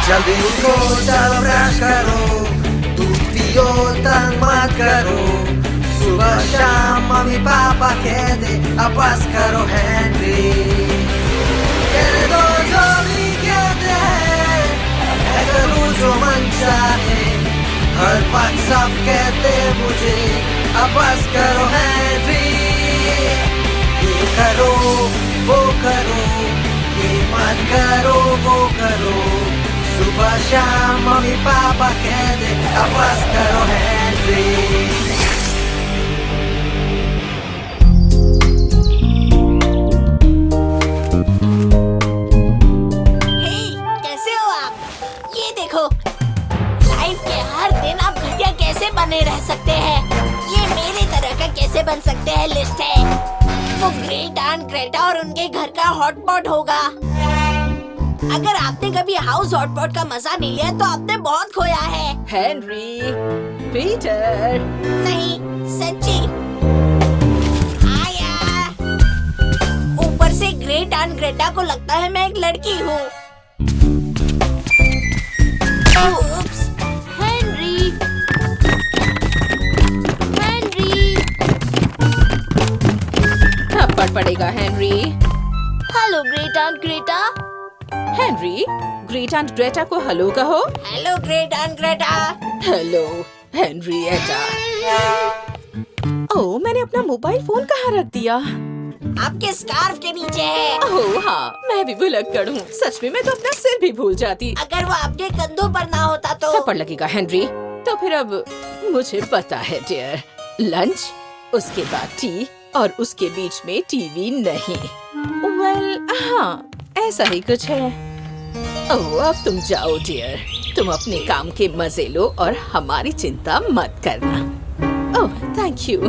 जल्दी उठो, चलो ब्रश करो, टूटती हो तंग मत करो। सुबह शाम मम्मी पापा कहते अब बस करो हेनरी। कहने दो जो भी कहते हैं, मैं करूँ जो मन चाहे। हर वक्त सब कहते मुझे अब बस करो हेनरी। ये करो वो करो, ये मत करो वो करो। सुबह शाम मम्मी पापा कहते अब बस करो हेनरी। कैसे हो आप? ये देखो, लाइफ के हर दिन आप घटिया कैसे बने रह सकते हैं, ये मेरे तरह का कैसे बन सकते हैं लिस्ट है। वो ग्रेट आंट ग्रेटा और उनके घर का हॉटपॉट होगा। अगर आपने कभी हाउस हॉटपॉट का मजा नहीं लिया तो आपने बहुत खोया है। Henry, Peter. नहीं, सच्ची। आया। ऊपर से ग्रेट आंट ग्रेटा को लगता है मैं एक लड़की हूँ। Oops. Henry, Henry. थप्पड़ पड़ेगा Henry. Hello great aunt Greta. Henry, great aunt Greta को हेलो कहो। Hello great aunt Greta. Hello Henrietta. Oh, मैंने अपना मोबाइल फोन कहाँ रख दिया? आपके स्कार्फ के नीचे है। ओह हाँ, मैं भी भुलक्कड़ हूँ। सच में मैं तो अपना सिर भी भूल जाती। अगर वो आपके कंधों पर ना होता तो। थप्पड़ लगेगा हेनरी। तो फिर अब मुझे पता है डियर। लंच, उसके बाद टी और उसके बीच में टीवी नहीं। वेल हाँ, ऐसा ही कुछ है। ओह, अब तुम जाओ डियर। तुम अपने काम के मजे लो और हमारी चिंता मत करना। Oh thank you.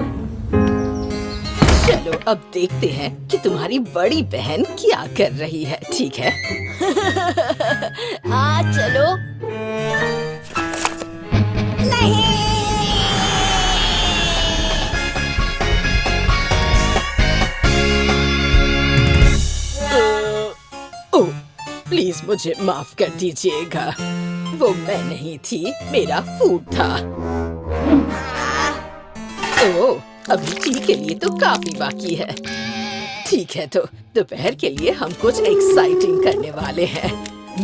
चलो अब देखते हैं कि तुम्हारी बड़ी बहन क्या कर रही है, ठीक है? हाँ चलो। नहीं। ओह, प्लीज मुझे माफ कर दीजिएगा। वो मैं नहीं थी, मेरा फूड था। ओह, अभी टी के लिए तो काफी बाकी है। ठीक है, तो दोपहर के लिए हम कुछ एक्साइटिंग करने वाले हैं।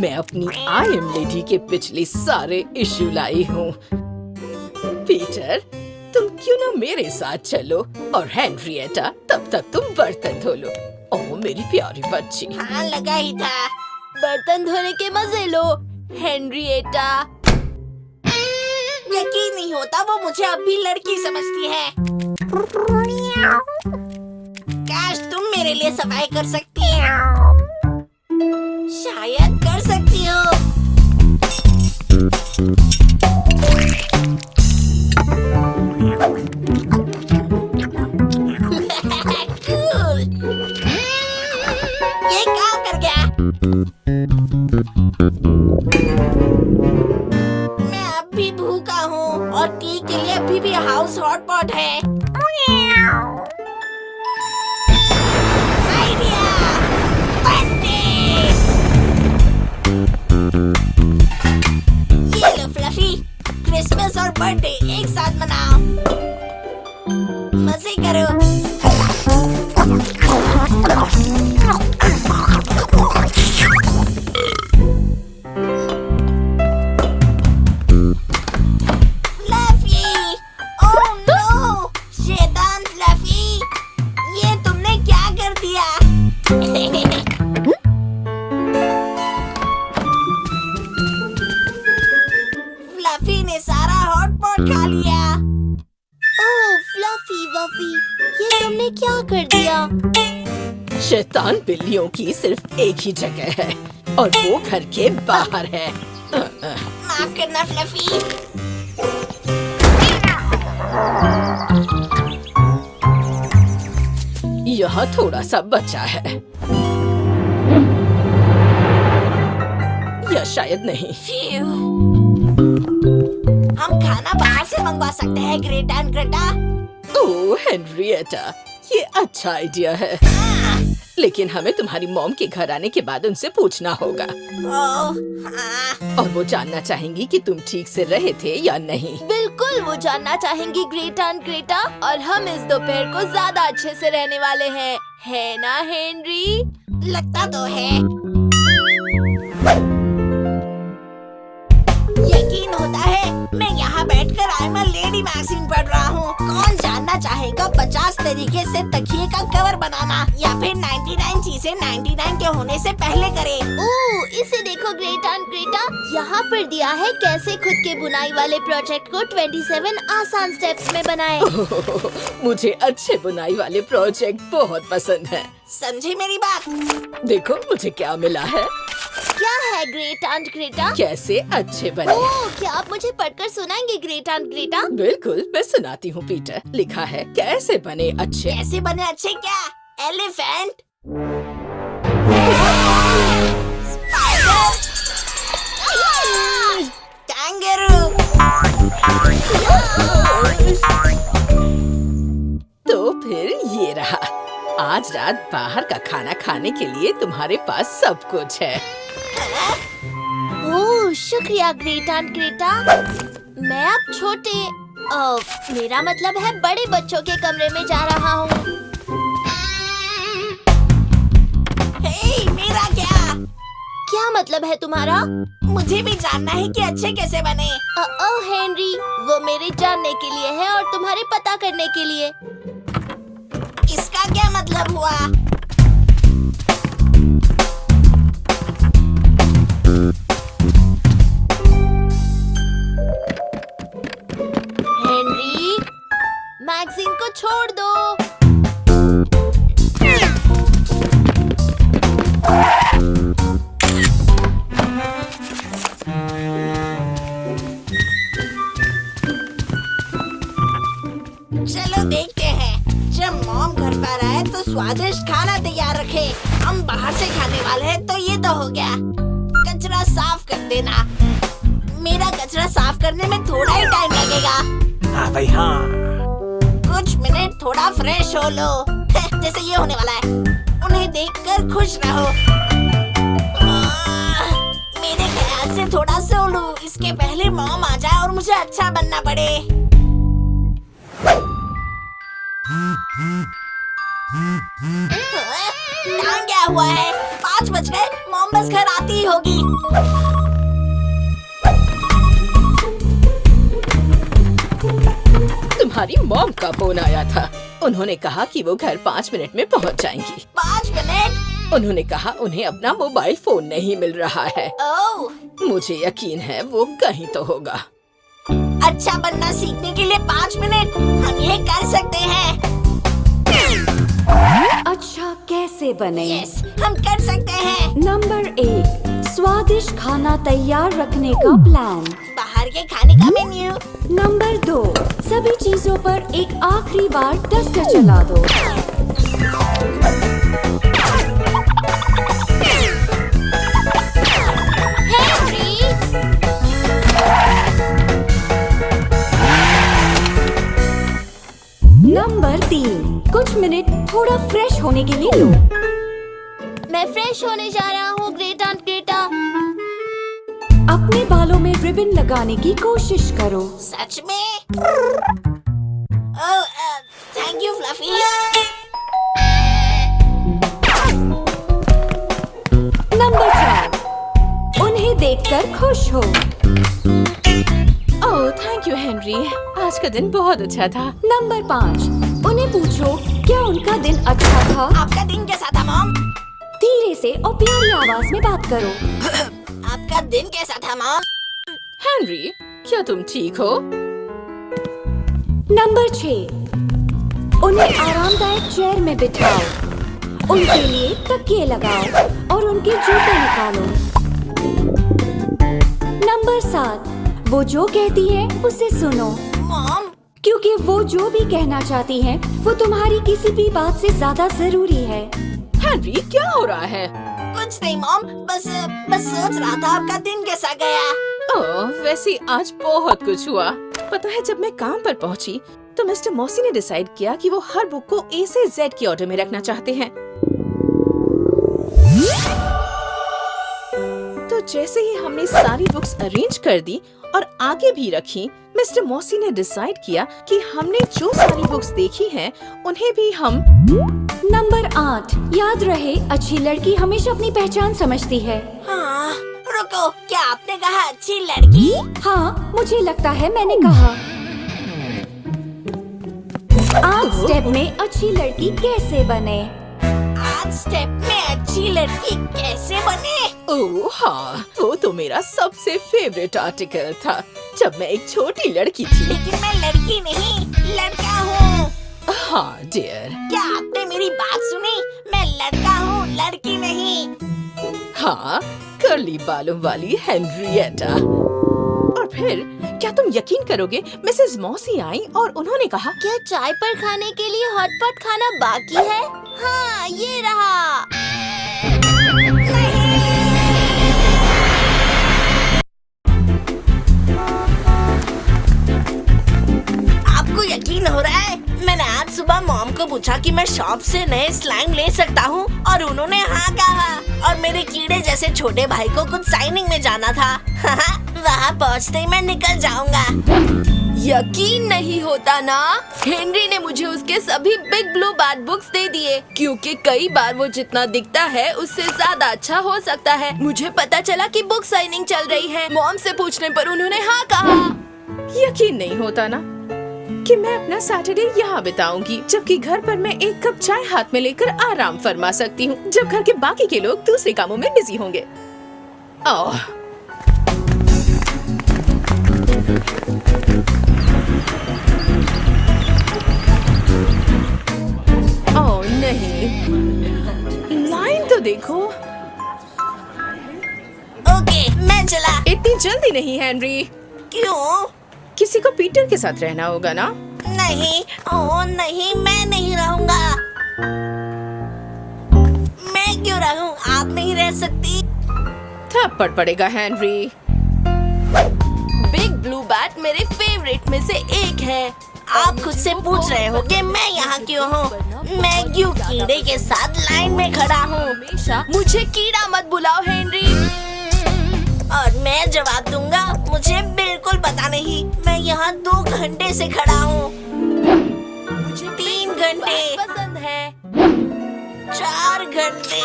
मैं अपनी आई एम लेडी के पिछले सारे इश्यू लाई हूँ। पीटर, तुम क्यों ना मेरे साथ चलो, और हेनरिएटा तब तक तुम बर्तन धो लो। ओह मेरी प्यारी बच्ची। हाँ लगा ही था। बर्तन धोने के मजे लो हेनरिएटा। यकीन नहीं होता वो मुझे अब भी लड़की समझती है। काश तुम मेरे लिए सफाई कर सकती हो। शायद कर सकती हो। Cool. ये काम कर गया। मैं अब भी भूखा हूँ और टी के लिए अभी भी हाउस हॉटपॉट है। Idea, birthday. ये लो फ्लफी, क्रिसमस और बर्थडे एक साथ मनाओ। मजे करो। फ्लफी ने सारा हॉटपॉट खा लिया। ओह फ्लफी वफी, ये तुमने क्या कर दिया? शैतान बिल्लियों की सिर्फ एक ही जगह है और वो घर के बाहर है। माफ करना फ्लफी। यहाँ थोड़ा सा बचा है, या शायद नहीं। हम खाना बाहर से मंगवा सकते हैं great and Greta. Oh Henrietta, ये अच्छा आइडिया है। लेकिन हमें तुम्हारी मॉम के घर आने के बाद उनसे पूछना होगा ओह, हाँ। और वो जानना चाहेंगी कि तुम ठीक से रहे थे या नहीं। बिल्कुल, वो जानना चाहेंगी ग्रेट आंट ग्रेटा, और हम इस दोपहर को ज्यादा अच्छे से रहने वाले हैं, है ना हेनरी? लगता तो है। यकीन होता है मैं यहाँ बैठकर I am a lady magazine पढ़ रहा हूँ। कौन जानना चाहेगा 50 तरीके से तकिए का कवर बनाना, या फिर 99 चीजें 99 के होने से पहले करे। ओह, इसे देखो ग्रेट आंट ग्रेटा, यहाँ पर दिया है कैसे खुद के बुनाई वाले प्रोजेक्ट को 27 आसान स्टेप्स में बनाए। मुझे अच्छे बुनाई वाले प्रोजेक्ट बहुत पसंद हैं। समझी मेरी बात? देखो मुझे क्या मिला है। क्या है ग्रेट आंट ग्रेटा? कैसे अच्छे बने। ओह, क्या आप मुझे पढ़कर सुनाएंगे ग्रेट आंट ग्रेटा? बिल्कुल, मैं सुनाती हूँ पीटर। लिखा है कैसे बने अच्छे। कैसे बने अच्छे क्या? Elephant, kangaroo. तो फिर ये रहा, आज रात बाहर का खाना खाने के लिए तुम्हारे पास सब कुछ है। ओह, शुक्रिया ग्रेट आंट ग्रेटा। मैं अब छोटे मेरा मतलब है बड़े बच्चों के कमरे में जा रहा हूँ। हे, मेरा क्या? क्या मतलब है तुम्हारा? मुझे भी जानना है कि अच्छे कैसे बने। ओह हेनरी, वो मेरे जानने के लिए है और तुम्हारे पता करने के लिए। इसका क्या मतलब हुआ? हेनरी, मैगजीन को छोड़ दो। चलो देखते हैं, जब मॉम घर पर आए तो स्वादिष्ट खाना तैयार रखे। हम बाहर से खाने वाले हैं तो ये तो हो गया। कचरा साफ कर देना। मेरा कचरा साफ करने में थोड़ा ही टाइम लगेगा। हाँ भाई हाँ। कुछ मिनट थोड़ा फ्रेश हो लो। जैसे ये होने वाला है। उन्हें देखकर खुश रहो। मेरे ख्याल से थोड़ा सो लूं, इसके पहले मॉम आ जाए और मुझे अच्छा बनना पड़े। टाइम क्या हुआ है? 5 बज गए। मॉम बस घर आती ही होगी। तुम्हारी मॉम का फोन आया था। उन्होंने कहा कि वो घर 5 मिनट में पहुंच जाएंगी। 5 मिनट? उन्होंने कहा उन्हें अपना मोबाइल फोन नहीं मिल रहा है। ओह, मुझे यकीन है वो कहीं तो होगा। अच्छा बनना सीखने के लिए 5 मिनट, हम ये कर सकते हैं। अच्छा कैसे बने? यस, हम कर सकते हैं। नंबर 1, स्वादिष्ट खाना तैयार रखने का प्लान। बाहर के खाने का मेन्यू। नंबर 2, सभी चीजों पर एक आखिरी बार डस्टर चला दो। नंबर 3, कुछ मिनट थोड़ा फ्रेश होने के लिए लो। मैं फ्रेश होने जा रहा हूँ ग्रेट आंट ग्रेटा। अपने बालों में रिबन लगाने की कोशिश करो। सच में? ओह, थैंक यू फ्लफी। नंबर 4, उन्हें देखकर खुश हो। ओह थैंक यू हेनरी, आज का दिन बहुत अच्छा था। नंबर 5, उन्हें पूछो क्या उनका दिन अच्छा था। आपका दिन कैसा था मॉम? धीरे से और प्यारी आवाज में बात करो। आपका दिन कैसा था मॉम? हेनरी, क्या तुम ठीक हो? नंबर 6, उन्हें आरामदायक चेयर में बिठाओ, उनके लिए तकिए लगाओ और उनके जूते निकालो। नंबर 7, वो जो कहती है उसे सुनो, मॉम, क्योंकि वो जो भी कहना चाहती है वो तुम्हारी किसी भी बात से ज्यादा जरूरी है। हेनरी, क्या हो रहा है? कुछ नहीं मॉम, बस सोच रहा था आपका दिन कैसा गया। ओह, वैसे आज बहुत कुछ हुआ। पता है, जब मैं काम पर पहुंची तो मिस्टर मौसी ने डिसाइड किया कि वो हर बुक को A से Z की ऑर्डर में रखना चाहते हैं। जैसे ही हमने सारी बुक्स अरेंज कर दी और आगे भी रखी, मिस्टर मॉसी ने डिसाइड किया कि हमने जो सारी बुक्स देखी हैं, उन्हें भी हम नंबर 8। याद रहे, अच्छी लड़की हमेशा अपनी पहचान समझती है। हाँ, रुको, क्या आपने कहा अच्छी लड़की? हाँ, मुझे लगता है मैंने कहा। 8 स्टेप में अच्छी लड़की कैसे बने। 8 स्टेप में अच्छी लड़की कैसे बने? ओह हाँ, वो तो मेरा सबसे फेवरेट आर्टिकल था जब मैं एक छोटी लड़की थी। लेकिन मैं लड़की नहीं, लड़का हूँ। हाँ डियर। क्या आपने मेरी बात सुनी? मैं लड़का हूँ, लड़की नहीं। हाँ, कर्ली बालों वाली हेनरिएटा। और फिर क्या तुम यकीन करोगे, मिसेस मॉसी आई और उन्होंने कहा, क्या चाय पर खाने के लिए हॉटपॉट खाना बाकी है? हाँ, ये रहा। आपको यकीन हो रहा है? मैंने आज सुबह मॉम को पूछा कि मैं शॉप से नए स्लाइम ले सकता हूँ और उन्होंने हाँ कहा। और मेरे कीड़े जैसे छोटे भाई को कुछ साइनिंग में जाना था। वहाँ पहुँचते ही मैं निकल जाऊँगा। यकीन नहीं होता ना, हेनरी ने मुझे उसके सभी बिग ब्लू बैट बुक्स दे दिए, क्योंकि कई बार वो जितना दिखता है उससे ज्यादा अच्छा हो सकता है। मुझे पता चला कि बुक साइनिंग चल रही है। मॉम से पूछने पर उन्होंने हाँ कहा। यकीन नहीं होता ना कि मैं अपना सैटरडे यहाँ बिताऊंगी, जबकि घर पर मैं एक कप चाय हाथ में लेकर आराम फरमा सकती हूँ, जब घर के बाकी के लोग दूसरे कामों में बिजी होंगे। ओह ओह नहीं, लाइन तो देखो। ओके, मैं चला। इतनी जल्दी नहीं हेनरी। क्यों? किसी को पीटर के साथ रहना होगा ना? नहीं, ओ नहीं, मैं नहीं रहूँगा। मैं क्यों रहूँ? आप नहीं रह सकती। थप्पड़ पड़ेगा हेनरी। बिग ब्लू बैट मेरे फेवरेट में से एक है। आप खुद से पूछ रहे हो कि मैं यहाँ क्यों हूँ? मैं क्यों कीड़े के साथ लाइन में खड़ा हूँ? हमेशा मुझे कीड़ा मत बुलाओ हेनरी। और मैं जवाब दूंगा, मुझे बिल्कुल पता नहीं। मैं यहाँ 2 घंटे से खड़ा हूँ। मुझे 3 घंटे, पसंद है। 4 घंटे।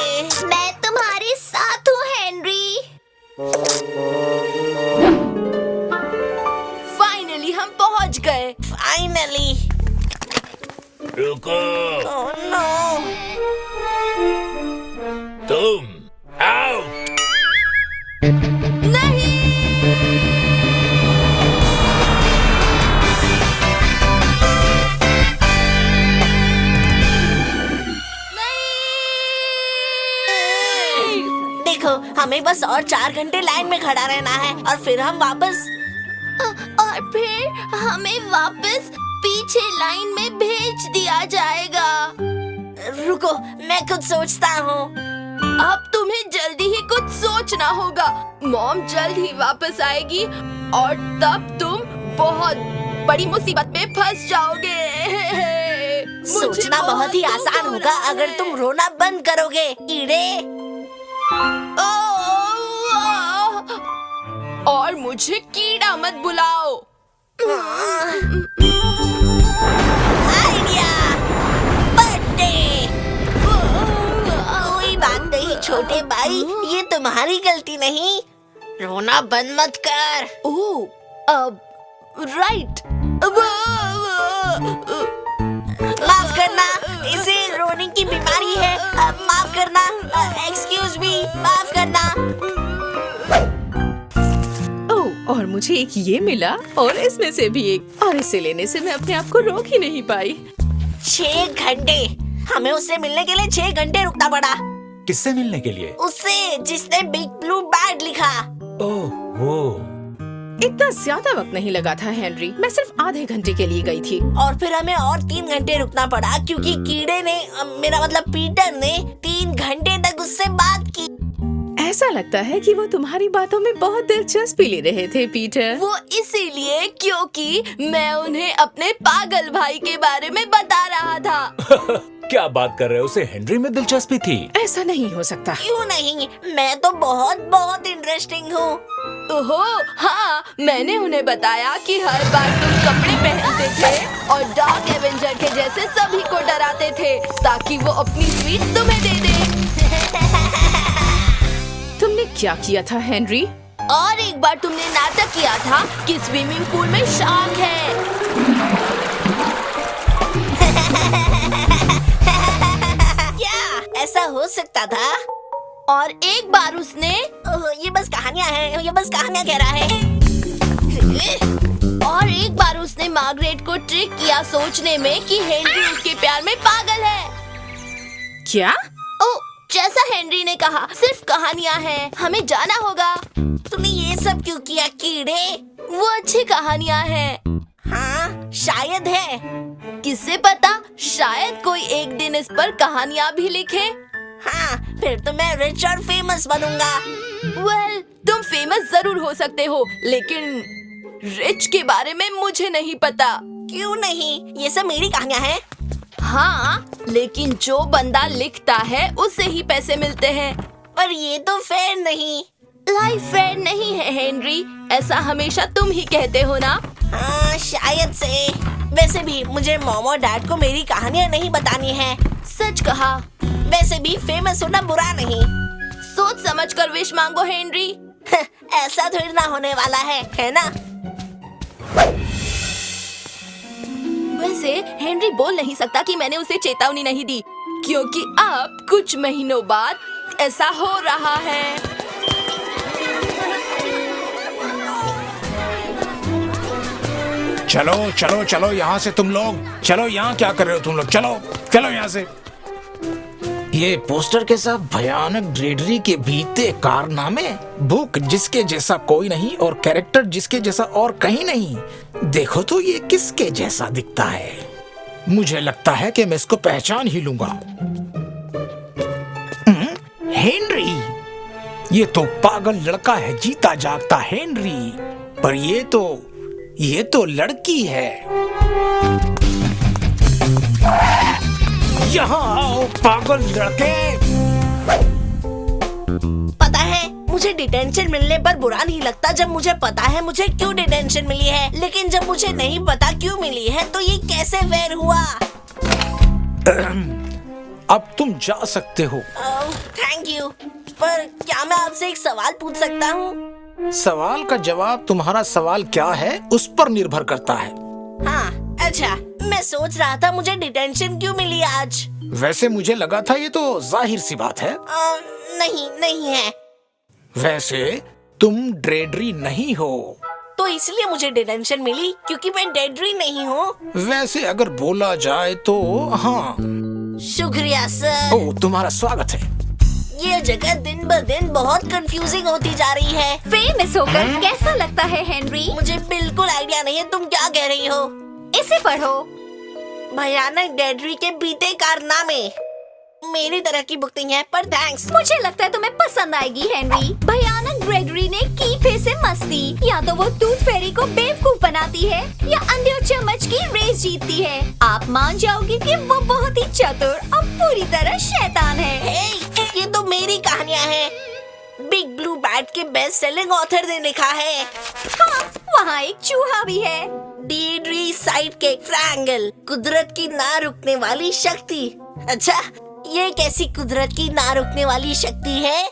मैं तुम्हारे साथ हूँ हेनरी। फाइनली हम पहुँच गए। फाइनली। रुको, ओह नो। तुम आउट। देखो, हमें बस और 4 घंटे लाइन में खड़ा रहना है और फिर हम वापस। और फिर हमें वापस पीछे लाइन में भेज दिया जाएगा। रुको, मैं कुछ सोचता हूँ। अब तुम्हें जल्दी ही कुछ सोचना होगा। मॉम जल्द ही वापस आएगी और तब तुम बहुत बड़ी मुसीबत में फंस जाओगे। सोचना बहुत ही आसान होगा अगर तुम रोना बंद करोगे, कीड़े। और मुझे कीड़ा मत बुलाओ। Idea, birthday. कोई बात नहीं छोटे भाई, ये तुम्हारी गलती नहीं। रोना बंद मत कर। ओह, अब राइट। माफ करना, इसे रोने की बीमारी है। माफ करना, एक्सक्यूज मी, माफ करना। ओह, और मुझे एक ये मिला और इसमें से भी एक, और इसे लेने से मैं अपने आप को रोक ही नहीं पाई। 6 घंटे। हमें उससे मिलने के लिए 6 घंटे रुकना पड़ा। किससे मिलने के लिए? उससे जिसने बिग ब्लू बैट लिखा। ओह, वो। इतना ज्यादा वक्त नहीं लगा था हेनरी, मैं सिर्फ आधे घंटे के लिए गई थी। और फिर हमें और 3 घंटे रुकना पड़ा क्योंकि कीड़े ने, मेरा मतलब पीटर ने 3 घंटे तक उससे बात की। ऐसा लगता है कि वो तुम्हारी बातों में बहुत दिलचस्पी ले रहे थे, पीटर। वो इसीलिए क्योंकि मैं उन्हें अपने पागल भाई के बारे में बता रहा था। क्या बात कर रहे हो? उसे हेनरी में दिलचस्पी थी। ऐसा नहीं हो सकता। क्यों नहीं, मैं तो बहुत बहुत इंटरेस्टिंग हूँ। ओहो हाँ, मैंने उन्हें बताया कि हर बार तुम कपड़े पहनते थे और डार्क एवेंजर के जैसे सभी को डराते थे ताकि वो अपनी स्वीट तुम्हें दे दे। तुमने क्या किया था, हेनरी? और एक बार तुमने नाटक किया था कि स्विमिंग पूल में शार्क है। क्या ऐसा हो सकता था? और एक बार उसने ये बस कहानियाँ हैं, ये बस कहानियाँ कह रहा है। और एक बार उसने मार्गरेट को ट्रिक किया सोचने में कि हेनरी उसके प्यार में पागल है। क्या? ओ, जैसा हेनरी ने कहा, सिर्फ कहानियाँ हैं, हमें जाना होगा। तूने ये सब क्यों किया कीड़े? वो अच्छी कहानियाँ हैं। हाँ शायद है। किससे पता, शायद कोई एक दिन इस पर कहानियाँ भी लिखे। हाँ फिर तो मैं रिच और फेमस बनूंगा। वेल, तुम फेमस जरूर हो सकते हो, लेकिन रिच के बारे में मुझे नहीं पता। क्यों नहीं, ये सब मेरी कहानियाँ हैं। हाँ, लेकिन जो बंदा लिखता है उसे ही पैसे मिलते हैं। पर ये तो फेयर नहीं। लाइफ फेयर नहीं है हेनरी, ऐसा हमेशा तुम ही कहते हो ना। हाँ शायद से। वैसे भी मुझे मॉम और डैड को मेरी कहानियाँ नहीं बतानी है। सच कहा। वैसे भी फेमस होना बुरा नहीं। सोच समझ कर विश मांगो हेनरी। ऐसा थोड़ी ना होने वाला है ना? वैसे हेनरी बोल नहीं सकता कि मैंने उसे चेतावनी नहीं दी, क्योंकि अब कुछ महीनों बाद ऐसा हो रहा है। चलो चलो चलो यहाँ से तुम लोग, चलो यहाँ क्या कर रहे हो तुम लोग, चलो चलो यहाँ से। ये पोस्टर के साथ भयानक ड्रेडरी के बीते कारनामे, बुक जिसके जैसा कोई नहीं और कैरेक्टर जिसके जैसा और कहीं नहीं। देखो तो ये किसके जैसा दिखता है। मुझे लगता है कि मैं इसको पहचान ही लूंगा। हेनरी, ये तो पागल लड़का है, जीता जागता हेनरी। पर ये तो लड़की है। यहाँ आओ पागल लड़के। पता है, मुझे डिटेंशन मिलने पर बुरा नहीं लगता जब मुझे पता है मुझे क्यों डिटेंशन मिली है, लेकिन जब मुझे नहीं पता क्यों मिली है तो ये कैसे फेयर हुआ? अब तुम जा सकते हो। Thank you. पर क्या मैं आपसे एक सवाल पूछ सकता हूँ? सवाल का जवाब तुम्हारा सवाल क्या है उस पर निर्भर करता है। हाँ अच्छा, मैं सोच रहा था मुझे डिटेंशन क्यों मिली आज। वैसे मुझे लगा था ये तो जाहिर सी बात है। नहीं है। वैसे तुम ड्रेडरी नहीं हो, तो इसलिए मुझे डिटेंशन मिली क्योंकि मैं डेडरी नहीं हूँ। वैसे अगर बोला जाए तो हाँ। शुक्रिया सर। ओ, तुम्हारा स्वागत है। ये जगह दिन ब दिन बहुत कंफ्यूजिंग होती जा रही है। फेमस होकर कैसा लगता है हेनरी? मुझे बिल्कुल आइडिया नहीं है तुम क्या कह रही हो। इसे पढ़ो। भयानक डेडरी के बीते कारनामे। मेरी तरह की बुक नहीं है, पर थैंक्स। मुझे लगता है तुम्हें पसंद आएगी हेनरी। भयानक ग्रेगरी ने की फिर से मस्ती। या तो वो टूथ फेरी को बेवकूफ बनाती है या अंडे और चम्मच की रेस जीतती है। आप मान जाओगे कि वो बहुत ही चतुर और पूरी तरह शैतान है। हे, ये तो मेरी कहानियाँ हैं। बिग ब्लू बैट के बेस्ट सेलिंग ऑथर ने लिखा है। हाँ, वहाँ एक चूहा भी है। डेडरी साइडकिक फ्रैंगल, कुदरत की ना रुकने वाली शक्ति। अच्छा, ये कैसी कुदरत की ना रुकने वाली शक्ति है?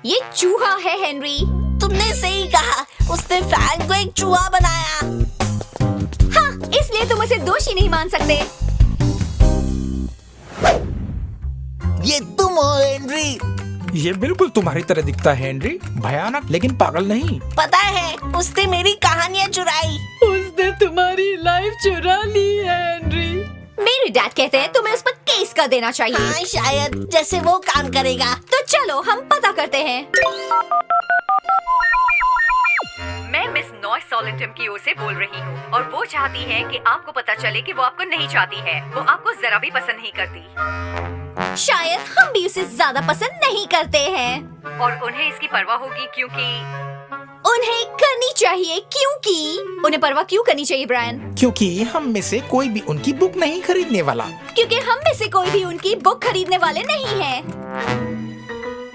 ये चूहा है हेनरी। तुमने सही कहा, उसने फ्रैंक को एक चूहा बनाया। हाँ, इसलिए तुम उसे दोषी नहीं मान सकते। ये तुम हो हेनरी। ये बिल्कुल तुम्हारी तरह दिखता है हेनरी, भयानक लेकिन पागल नहीं। पता है, उसने मेरी कहानियाँ चुराई। उसने तुम्हारी लाइफ चुरा ली है हेनरी। मेरे डैड कहते हैं तुम्हें उस पर केस कर देना चाहिए। हाँ शायद, जैसे वो काम करेगा। तो चलो हम पता करते हैं। मैं मिस नॉइस सॉलिटम की ओर से बोल रही हूँ और वो चाहती है कि आपको पता चले कि वो आपको नहीं चाहती है। वो आपको जरा भी पसंद नहीं करती। शायद हम भी उसे ज्यादा पसंद नहीं करते हैं। और उन्हें इसकी परवाह होगी क्योंकि उन्हें करनी चाहिए क्योंकि उन्हें परवाह क्यों करनी चाहिए ब्रायन? क्योंकि हम में से कोई भी उनकी बुक नहीं खरीदने वाला। क्योंकि हम में से कोई भी उनकी बुक खरीदने वाले नहीं है।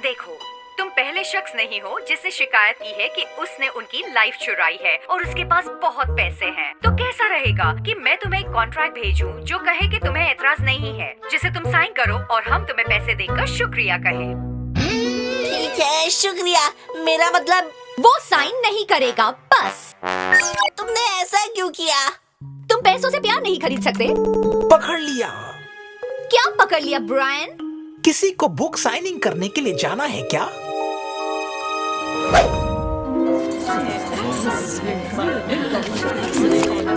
देखो, तुम पहले शख्स नहीं हो जिससे शिकायत की है कि उसने उनकी लाइफ चुराई है और उसके पास बहुत पैसे हैं। तो कैसा रहेगा कि मैं तुम्हें एक कॉन्ट्रैक्ट भेजूं जो कहे कि तुम्हें एतराज नहीं है, जिसे तुम साइन करो और हम तुम्हें पैसे देकर शुक्रिया कहें। ठीक है, शुक्रिया। मेरा मतलब वो साइन नहीं करेगा बस। तुमने ऐसा क्यों किया? तुम पैसों से प्यार नहीं खरीद सकते। पकड़ लिया। क्या पकड़ लिया ब्रायन? किसी को बुक साइनिंग करने के लिए जाना है क्या?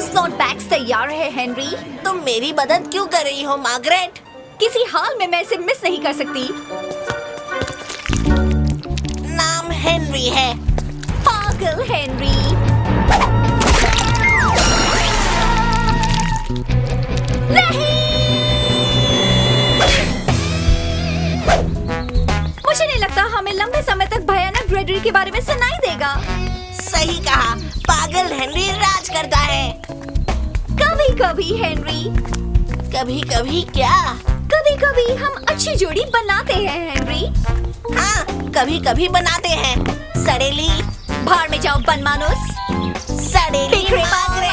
स्नॉट बैग्स तैयार है हेनरी। तुम मेरी मदद क्यों कर रही हो मार्गरेट? किसी हाल में मैं इसे मिस नहीं कर सकती। नाम हेनरी है। पागल हेनरी। नहीं, मुझे नहीं लगता हमें लंबे समय तक भयानक ग्रेडरी के बारे में सुनाई देगा। सही कहा, पागल हेनरी राज करता है। कभी कभी हेनरी, कभी कभी क्या? कभी कभी हम अच्छी जोड़ी बनाते हैं हेनरी। हाँ, कभी कभी बनाते हैं। सड़ेली, भाड़ में जाओ बनमानुस। सड़ेली बिखरे मार्गरेट।